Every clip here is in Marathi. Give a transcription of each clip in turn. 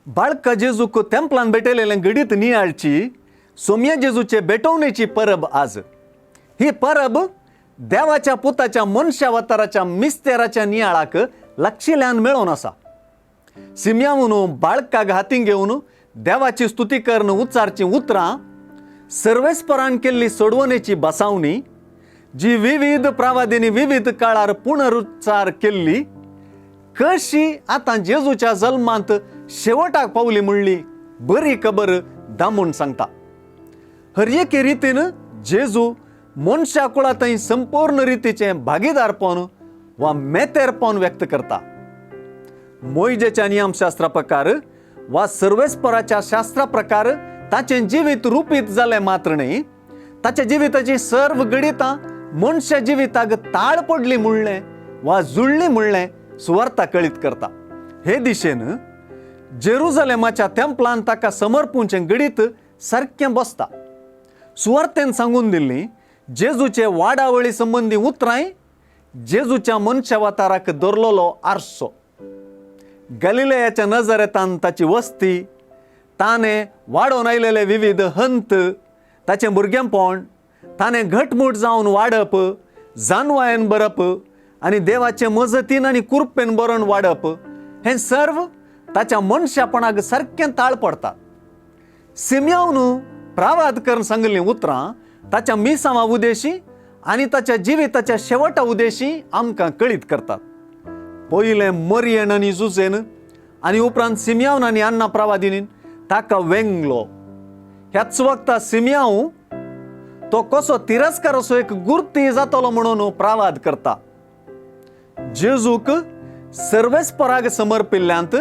बाळका जेजूक तेंपलान भेटलेल्या गडीत नियाळची सोम्या जेजूचे भेटवण्याची परब आज. ही परब देवाच्या पुताच्या मनुष्यावताराच्या मिस्तेराच्या नियाळाक लक्षिल्यान मेळोन आसा. सिम्याहून बाळकाक हातीन घेवन देवाची स्तुती करून उच्चारची उतरां, सर्वेस्परान केल्ली सोडवणेची बसावणी, जी विविध प्रवादींनी विविध काळार पुनरुच्चार केल्ली, कशी आता जेजूच्या जल्मांत शेवटाक पावली म्हणली बरी खबर दामून सांगता. हर एके रितीन जेजू मनशा कुळांतय संपूर्ण रितीचे भागीदारपण वा मेतेरपण व्यक्त करता. मोइजेच्या नियमशास्त्रा प्रकार वा सर्वेस्पराच्या शास्त्रा प्रकार ताचे जिवीत रुपीत जाले मात्र न्ही, ताच्या जिविताची सर्व गणितां मनशा जिविताक ताळ पडली म्हणलें वा जुळली म्हणलें सुवार्ता कळीत करता. हे दिशेन जेरुजलेमाच्या तेंपलान ताका समर्पूंचे गणित सारकें बसता. सुवार्तेन सांगून दिल्ली जेजूचे वाडावळी संबंधी उतरांय जेजूच्या मनशावताराक दरलोलो आरसो. गलिलेयाच्या नजरेतान ताची वस्ती, ताणे वाडोवन आयलेले विविध हंत, ताचें भुरगेंपण, ताणें घटमूट जावन वाडप, जानवायेन बरप आनी देवाचे मजतीन आनी कुरपेन बरोवन वाडप, हें सर्व ताच्या मनशापणाक सारकें ताळ पडटा. सिम्याहून प्रावाद करून सांगली उतरां ताच्या मिसांवा उदेशी आनी ताच्या जिविताच्या शेवटा उदेशी आमकां कळीत करतात. पयलें मरियन आनी जुजेन आनी उपरांत सिम्याहून आनी अन्ना प्रवादिनीन ताका वेंगलो. ह्याच वक्ता सिम्याहू तो कसो तिरस्कार असो एक गुर्ती जातलो म्हणून प्रावाद करता. जेजूक सर्वेस्पराक समर्पिल्ल्यांत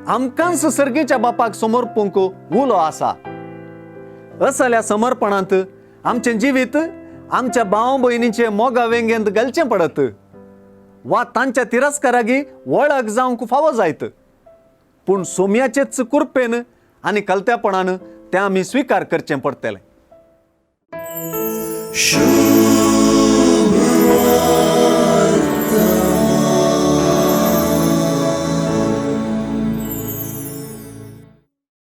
आमकांच सर्गेच्या बापाक समर्पूंक उलो आसा. असल्या समर्पणांत आमचें जिवीत आमच्या भाव भयणीचे मोगा वेंगेंत घालचें पडत वा तांच्या तिरस्कारागी वळख जावंक फावो जायत. पूण सोम्याचेच कुरपेन आनी कलत्यापणान तें आमी स्विकार करचें पडटलें.